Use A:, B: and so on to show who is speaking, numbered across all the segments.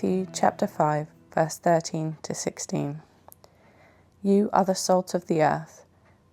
A: Matthew chapter 5, verse 13 to 16. You are the salt of the earth,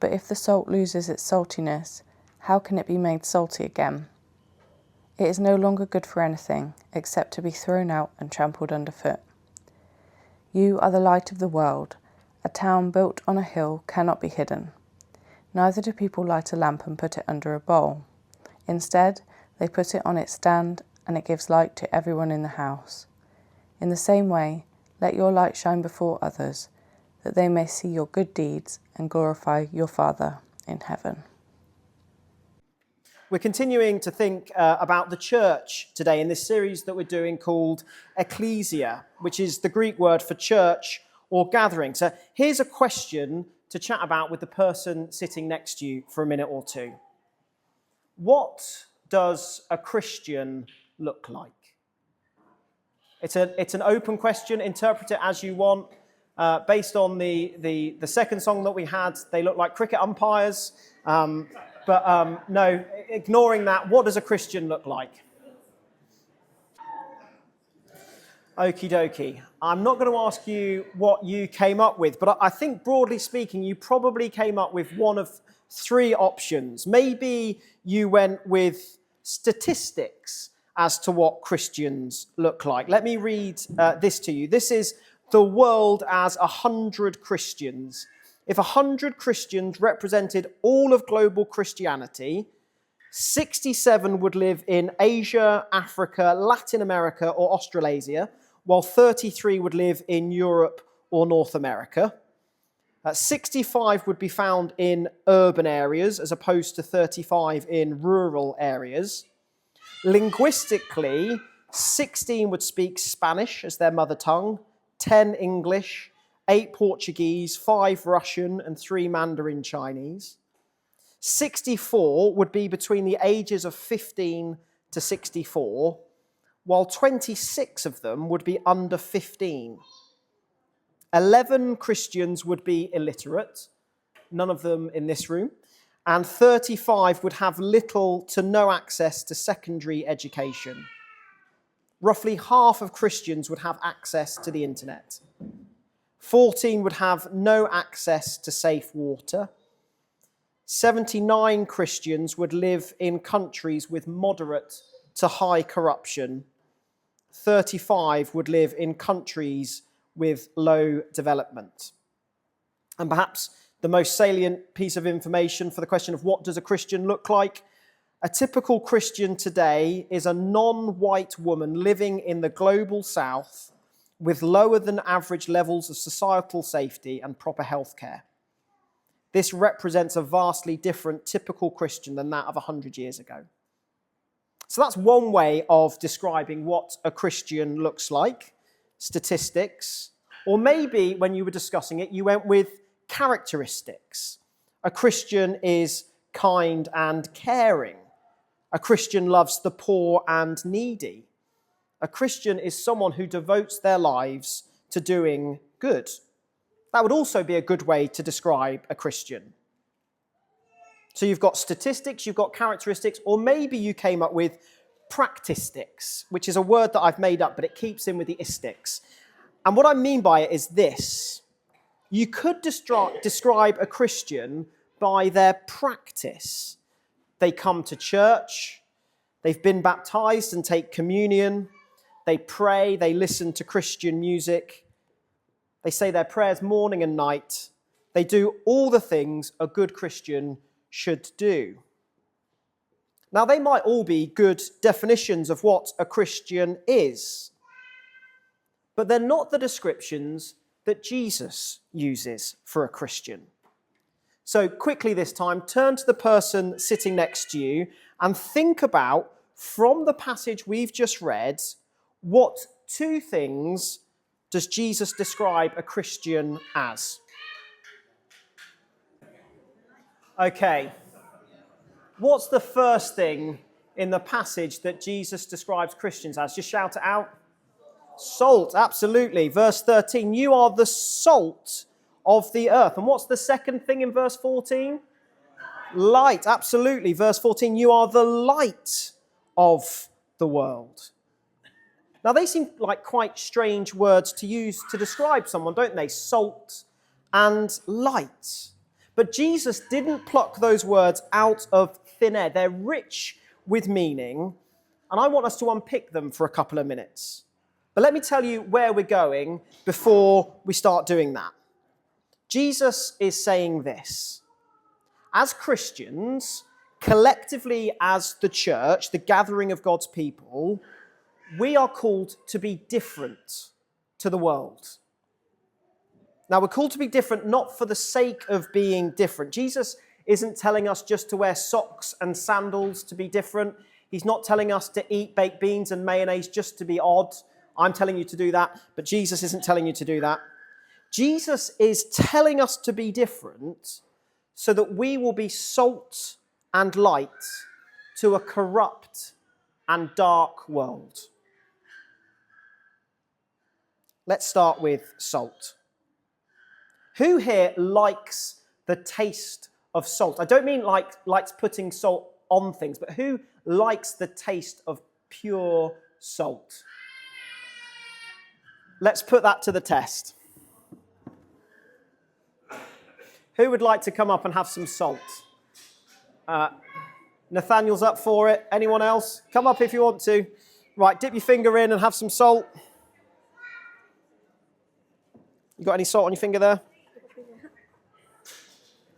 A: but if the salt loses its saltiness, how can it be made salty again? It is no longer good for anything, except to be thrown out and trampled underfoot. You are the light of the world. A town built on a hill cannot be hidden. Neither do people light a lamp and put it under a bowl. Instead, they put it on its stand, and it gives light to everyone in the house. In the same way, let your light shine before others, that they may see your good deeds and glorify your Father in heaven.
B: We're continuing to think about the church today in this series that we're doing called Ekklesia, which is the Greek word for church or gathering. So here's a question to chat about with the person sitting next to you for a minute or two. What does a Christian look like? It's an open question. Interpret it as you want. Based on the second song that we had, they look like cricket umpires. No, ignoring that, what does a Christian look like? Okie dokie. I'm not going to ask you what you came up with, but I think broadly speaking, you probably came up with one of three options. Maybe you went with statistics as to what Christians look like. Let me read this to you. This is the world as 100 Christians. If 100 Christians represented all of global Christianity, 67 would live in Asia, Africa, Latin America, or Australasia, while 33 would live in Europe or North America. 65 would be found in urban areas as opposed to 35 in rural areas. Linguistically, 16 would speak Spanish as their mother tongue, 10 English, 8 Portuguese, 5 Russian, and 3 Mandarin Chinese. 64 would be between the ages of 15 to 64, while 26 of them would be under 15. 11 Christians would be illiterate, none of them in this room, and 35 would have little to no access to secondary education. Roughly half of Christians would have access to the internet. 14 would have no access to safe water. 79 Christians would live in countries with moderate to high corruption. 35 would live in countries with low development. And perhaps the most salient piece of information for the question of what does a Christian look like? A typical Christian today is a non-white woman living in the global south with lower than average levels of societal safety and proper health care. This represents a vastly different typical Christian than that of 100 years ago. So that's one way of describing what a Christian looks like, statistics. Or maybe when you were discussing it, you went with characteristics. A Christian is kind and caring. A Christian loves the poor and needy. A Christian is someone who devotes their lives to doing good. That would also be a good way to describe a Christian. So you've got statistics, you've got characteristics, or maybe you came up with practistics, which is a word that I've made up, but it keeps in with the istics. And what I mean by it is this. You could describe a Christian by their practice. They come to church, they've been baptized and take communion, they pray, they listen to Christian music, they say their prayers morning and night, they do all the things a good Christian should do. Now, they might all be good definitions of what a Christian is, but they're not the descriptions that Jesus uses for a Christian. So quickly this time, turn to the person sitting next to you and think about, from the passage we've just read, what two things does Jesus describe a Christian as? Okay. What's the first thing in the passage that Jesus describes Christians as? Just shout it out. Salt, absolutely. Verse 13, you are the salt of the earth. And what's the second thing in verse 14? Light, absolutely. Verse 14, you are the light of the world. Now, they seem like quite strange words to use to describe someone, don't they? Salt and light. But Jesus didn't pluck those words out of thin air. They're rich with meaning, and I want us to unpick them for a couple of minutes. But let me tell you where we're going before we start doing that. Jesus is saying this. As Christians, collectively as the church, the gathering of God's people, we are called to be different to the world. Now, we're called to be different not for the sake of being different. Jesus isn't telling us just to wear socks and sandals to be different. He's not telling us to eat baked beans and mayonnaise just to be odd. I'm telling you to do that, but Jesus isn't telling you to do that. Jesus is telling us to be different so that we will be salt and light to a corrupt and dark world. Let's start with salt. Who here likes the taste of salt? I don't mean likes putting salt on things, but who likes the taste of pure salt? Let's put that to the test. Who would like to come up and have some salt? Nathaniel's up for it. Anyone else? Come up if you want to. Right, dip your finger in and have some salt. You got any salt on your finger there?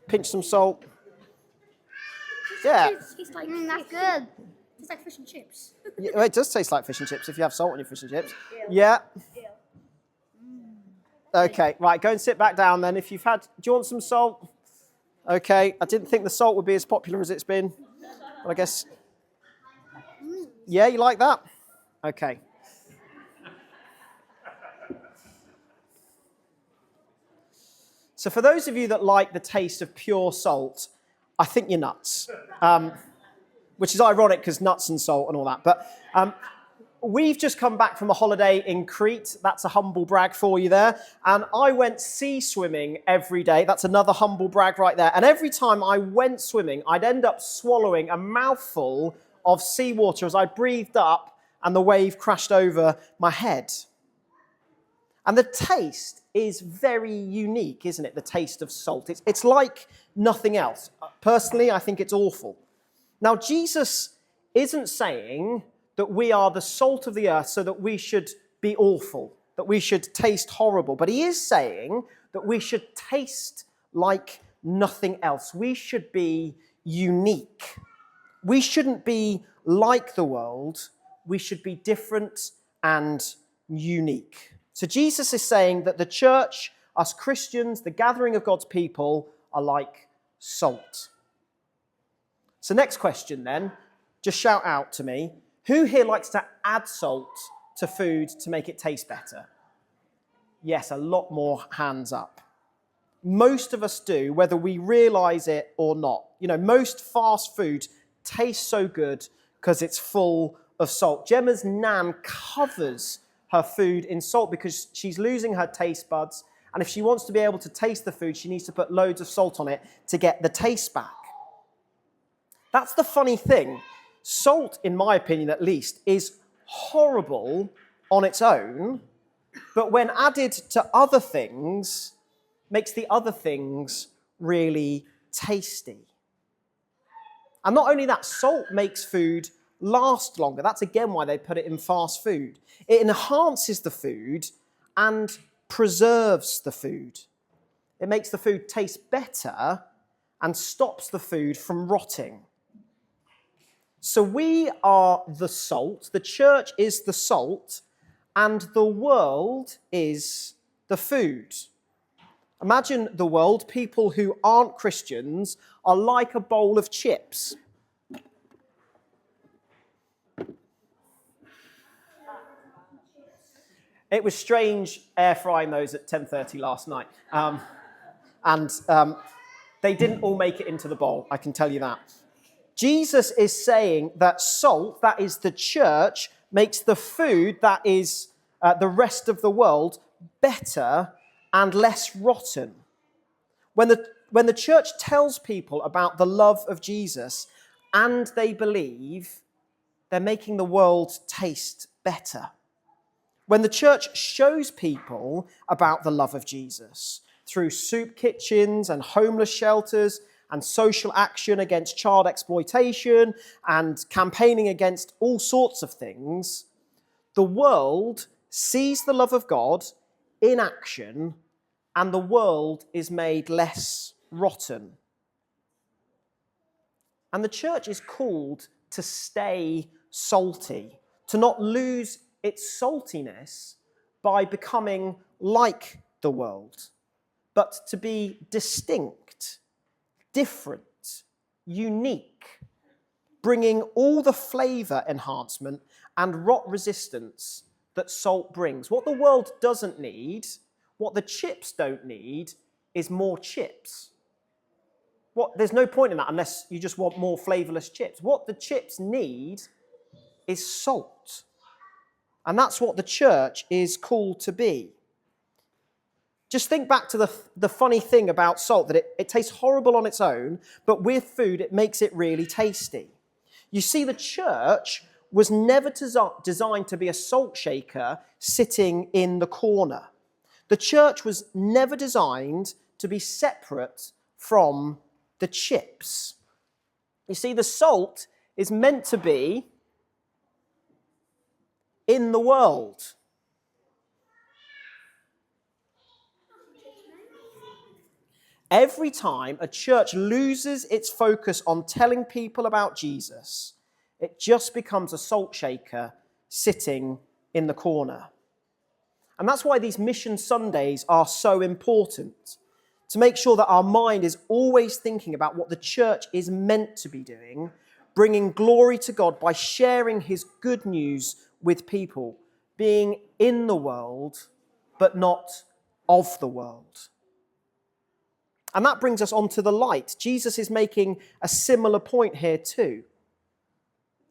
B: Pinch some salt. Yeah.
C: It's like, that's good. It's like fish and chips.
B: Yeah, well, it does taste like fish and chips if you have salt on your fish and chips. Yeah. Okay, right, go and sit back down then. If you've had, do you want some salt? Okay, I didn't think the salt would be as popular as it's been. But I guess, yeah, you like that? Okay. So for those of you that like the taste of pure salt, I think you're nuts. Which is ironic because nuts and salt and all that. But we've just come back from a holiday in Crete. That's a humble brag for you there. And I went sea swimming every day. That's another humble brag right there. And every time I went swimming, I'd end up swallowing a mouthful of seawater as I breathed up and the wave crashed over my head. And the taste is very unique, isn't it? The taste of salt. It's like nothing else. Personally, I think it's awful. Now, Jesus isn't saying that we are the salt of the earth so that we should be awful, that we should taste horrible. But he is saying that we should taste like nothing else. We should be unique. We shouldn't be like the world. We should be different and unique. So Jesus is saying that the church, us Christians, the gathering of God's people, are like salt. So next question then, just shout out to me. Who here likes to add salt to food to make it taste better? Yes, a lot more hands up. Most of us do, whether we realise it or not. You know, most fast food tastes so good because it's full of salt. Gemma's nan covers her food in salt because she's losing her taste buds. And if she wants to be able to taste the food, she needs to put loads of salt on it to get the taste back. That's the funny thing. Salt, in my opinion at least, is horrible on its own, but when added to other things, makes the other things really tasty. And not only that, salt makes food last longer. That's again why they put it in fast food. It enhances the food and preserves the food. It makes the food taste better and stops the food from rotting. So we are the salt, the church is the salt, and the world is the food. Imagine the world, people who aren't Christians are like a bowl of chips. It was strange air frying those at 10:30 last night. And they didn't all make it into the bowl, I can tell you that. Jesus is saying that salt, that is the church, makes the food, that is the rest of the world, better and less rotten. When the church tells people about the love of Jesus and they believe, they're making the world taste better. When the church shows people about the love of Jesus through soup kitchens and homeless shelters and social action against child exploitation and campaigning against all sorts of things, the world sees the love of God in action and the world is made less rotten. And the church is called to stay salty, to not lose its saltiness by becoming like the world, but to be distinct, different, unique, bringing all the flavour enhancement and rot resistance that salt brings. What the world doesn't need, what the chips don't need, is more chips. There's no point in that unless you just want more flavourless chips. What the chips need is salt. And that's what the church is called to be. Just think back to the funny thing about salt, that it tastes horrible on its own, but with food it makes it really tasty. You see, the church was never designed to be a salt shaker sitting in the corner. The church was never designed to be separate from the chips. You see, the salt is meant to be in the world. Every time a church loses its focus on telling people about Jesus, it just becomes a salt shaker sitting in the corner. And that's why these Mission Sundays are so important, to make sure that our mind is always thinking about what the church is meant to be doing, bringing glory to God by sharing his good news with people, being in the world, but not of the world. And that brings us on to the light. Jesus is making a similar point here too.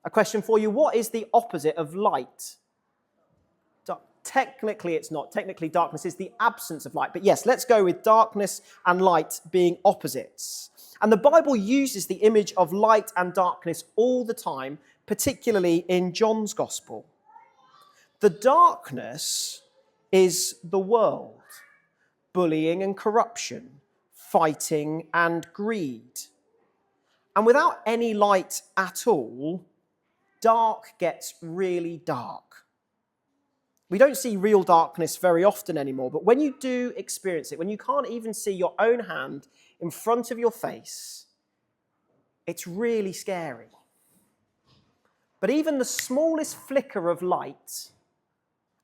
B: A question for you: what is the opposite of light? Technically, it's not. Technically, darkness is the absence of light. But yes, let's go with darkness and light being opposites. And the Bible uses the image of light and darkness all the time, particularly in John's Gospel. The darkness is the world, bullying and corruption, fighting and greed. And without any light at all, dark gets really dark. We don't see real darkness very often anymore, but when you do experience it, when you can't even see your own hand in front of your face, it's really scary. But even the smallest flicker of light,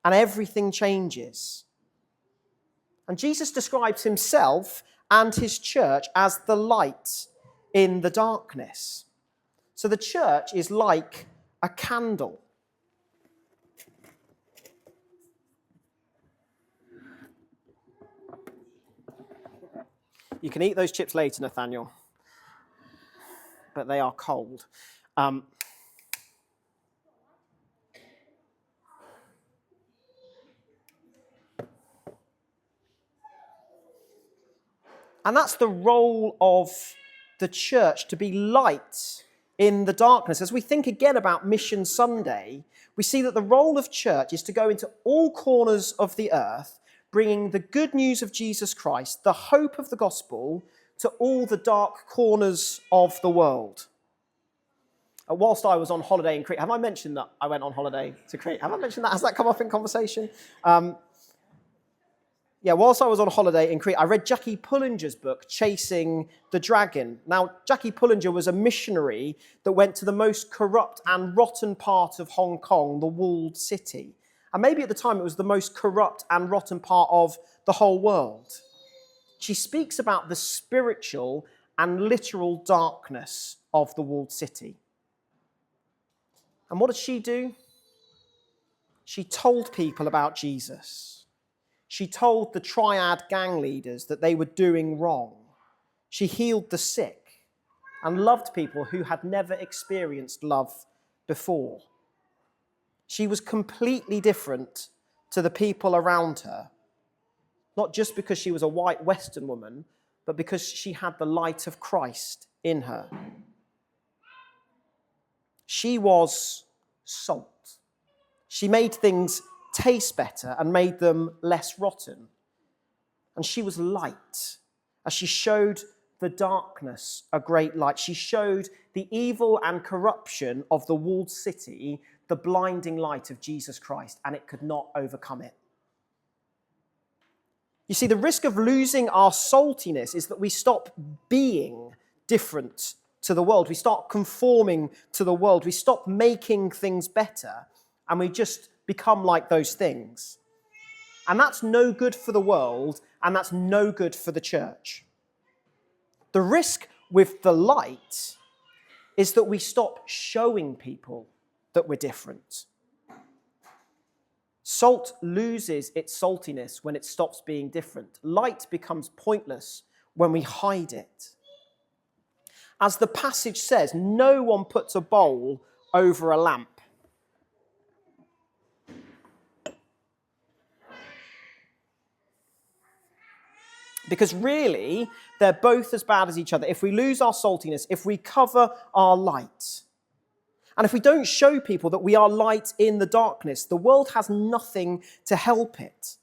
B: and everything changes. And Jesus describes himself and his church as the light in the darkness. So the church is like a candle. You can eat those chips later, Nathaniel, but they are cold. And that's the role of the church, to be light in the darkness. As we think again about Mission Sunday, we see that the role of church is to go into all corners of the earth, bringing the good news of Jesus Christ, the hope of the gospel, to all the dark corners of the world. Whilst I was on holiday in Crete, have I mentioned that I went on holiday to Crete? Have I mentioned that? Has that come up in conversation? Whilst I was on holiday in Crete, I read Jackie Pullinger's book, Chasing the Dragon. Now, Jackie Pullinger was a missionary that went to the most corrupt and rotten part of Hong Kong, the walled city. And maybe at the time it was the most corrupt and rotten part of the whole world. She speaks about the spiritual and literal darkness of the walled city. And what did she do? She told people about Jesus. She told the triad gang leaders that they were doing wrong. She healed the sick and loved people who had never experienced love before. She was completely different to the people around her, not just because she was a white Western woman, but because she had the light of Christ in her. She was salt. She made things taste better and made them less rotten. And she was light, as she showed the darkness a great light. She showed the evil and corruption of the walled city the blinding light of Jesus Christ, and it could not overcome it. You see, the risk of losing our saltiness is that we stop being different to the world. We start conforming to the world. We stop making things better, and we just become like those things. And that's no good for the world, and that's no good for the church. The risk with the light is that we stop showing people that we're different. Salt loses its saltiness when it stops being different. Light becomes pointless when we hide it. As the passage says, no one puts a bowl over a lamp. Because really, they're both as bad as each other. If we lose our saltiness, if we cover our light, and if we don't show people that we are light in the darkness, the world has nothing to help it.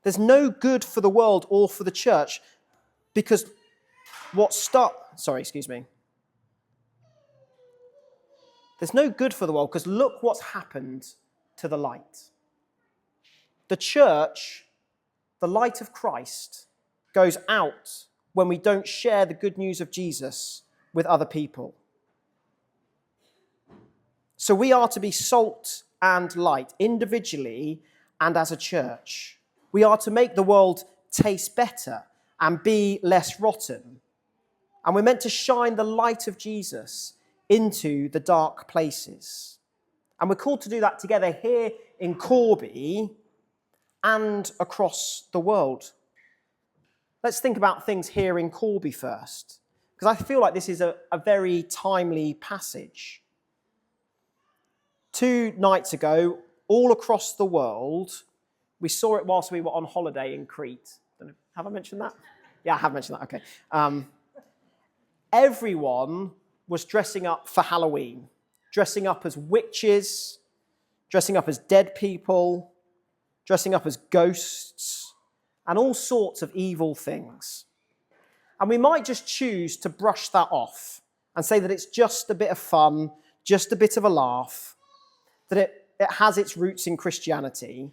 B: There's no good for the world or for the church, because There's no good for the world, because look what's happened to the light. The church, the light of Christ, goes out when we don't share the good news of Jesus with other people. So we are to be salt and light, individually and as a church. We are to make the world taste better and be less rotten. And we're meant to shine the light of Jesus into the dark places. And we're called to do that together here in Corby and across the world. Let's think about things here in Corby first, because I feel like this is a very timely passage. 2 nights ago, all across the world, we saw it whilst we were on holiday in Crete. Have I mentioned that? Yeah, I have mentioned that, okay. Everyone was dressing up for Halloween, dressing up as witches, dressing up as dead people, dressing up as ghosts, and all sorts of evil things. And we might just choose to brush that off and say that it's just a bit of fun, just a bit of a laugh, that it has its roots in Christianity.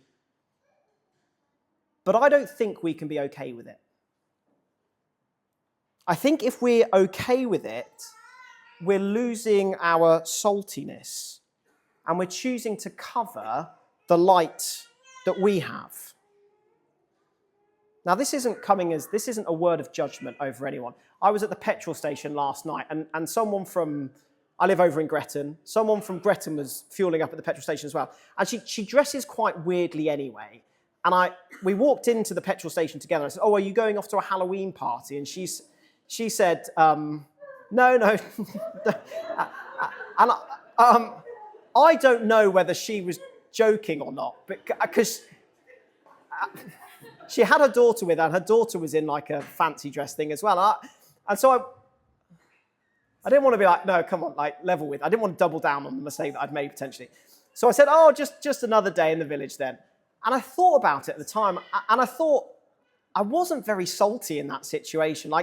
B: But I don't think we can be okay with it. I think if we're okay with it, we're losing our saltiness, and we're choosing to cover the light that we have. Now, this isn't a word of judgment over anyone. I was at the petrol station last night, and someone from, I live over in Gretton, someone from Gretton was fueling up at the petrol station as well. And she dresses quite weirdly anyway. And we walked into the petrol station together. I said, "Oh, are you going off to a Halloween party?" And she said, "No." And I don't know whether she was joking or not, because she had her daughter with her, and her daughter was in like a fancy dress thing as well. And so I didn't want to be like, "No, come on, like level with." I didn't want to double down on the mistake that I'd made potentially. So I said, "Oh, just another day in the village then." And I thought about it at the time, and I thought I wasn't very salty in that situation.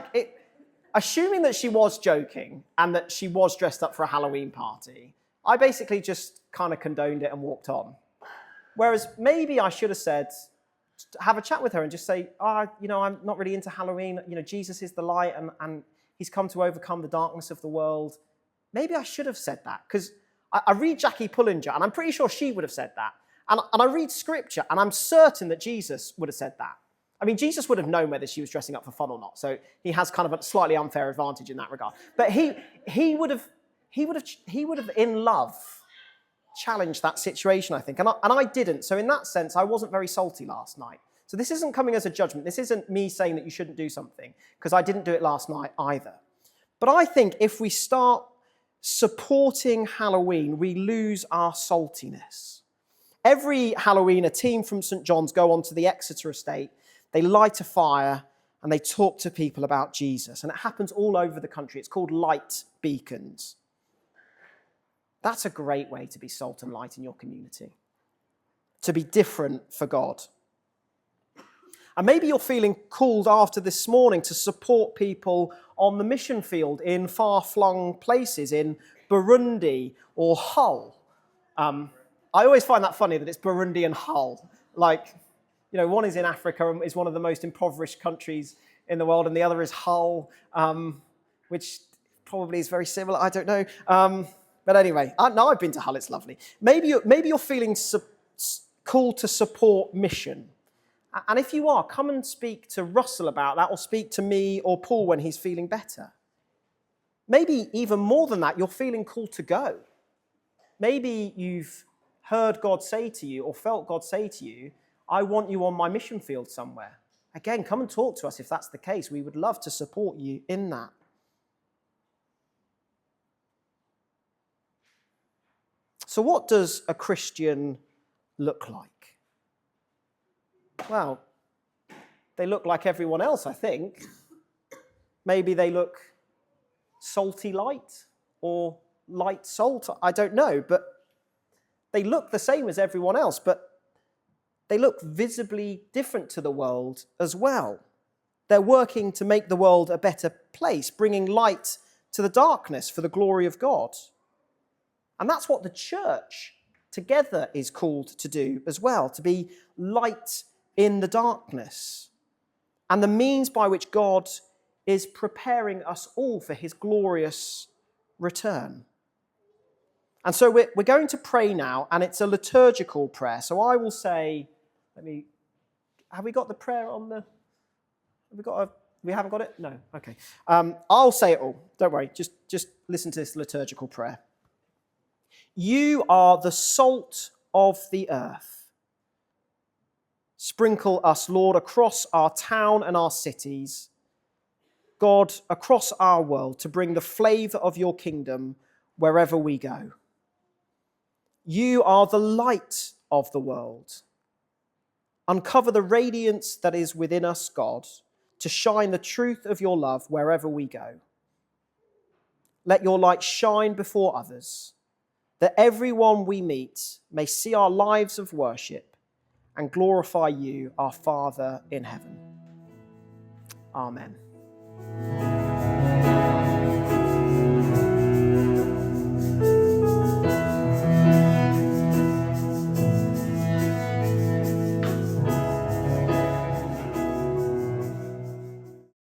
B: Assuming that she was joking and that she was dressed up for a Halloween party, I basically just kind of condoned it and walked on. Whereas maybe I should have said, have a chat with her and just say, I'm not really into Halloween. Jesus is the light, and he's come to overcome the darkness of the world. Maybe I should have said that, because I read Jackie Pullinger, and I'm pretty sure she would have said that. And I read scripture, and I'm certain that Jesus would have said that. I mean, Jesus would have known whether she was dressing up for fun or not, so he has kind of a slightly unfair advantage in that regard. But he would have in love challenged that situation, I think, and I didn't. So in that sense, I wasn't very salty last night. So this isn't coming as a judgment. This isn't me saying that you shouldn't do something, because I didn't do it last night either. But I think if we start supporting Halloween, we lose our saltiness. Every Halloween, a team from St. John's go onto the Exeter estate, they light a fire, and they talk to people about Jesus. And it happens all over the country. It's called Light Beacons. That's a great way to be salt and light in your community. to be different for God. And maybe you're feeling called after this morning to support people on the mission field in far-flung places, in Burundi or Hull. I always find that funny that it's Burundi and Hull. Like, you know, one is in Africa and is one of the most impoverished countries in the world, and the other is Hull, which probably is very similar. I don't know. But anyway, now I've been to Hull. It's lovely. Maybe you're feeling called to support mission. And if you are, come and speak to Russell about that, or speak to me or Paul when he's feeling better. Maybe even more than that, you're feeling called to go. Maybe you've heard God say to you or felt God say to you, I want you on my mission field somewhere. Again, come and talk to us if that's the case. We would love to support you in that. So what does a Christian look like? Well, they look like everyone else, I think. Maybe they look salty light or light salt. I don't know, but they look the same as everyone else, but they look visibly different to the world as well. They're working to make the world a better place, bringing light to the darkness for the glory of God. And that's what the church together is called to do as well, to be light in the darkness, and the means by which God is preparing us all for his glorious return. And so we're going to pray now, and it's a liturgical prayer. So I will say, have we got the prayer on the, we haven't got it? No, okay. I'll say it all, don't worry, just listen to this liturgical prayer. You are the salt of the earth. Sprinkle us, Lord, across our town and our cities, God, across our world, to bring the flavour of your kingdom wherever we go. You are the light of the world. Uncover the radiance that is within us, God, to shine the truth of your love wherever we go. Let your light shine before others, that everyone we meet may see our lives of worship and glorify you, our Father in heaven. Amen.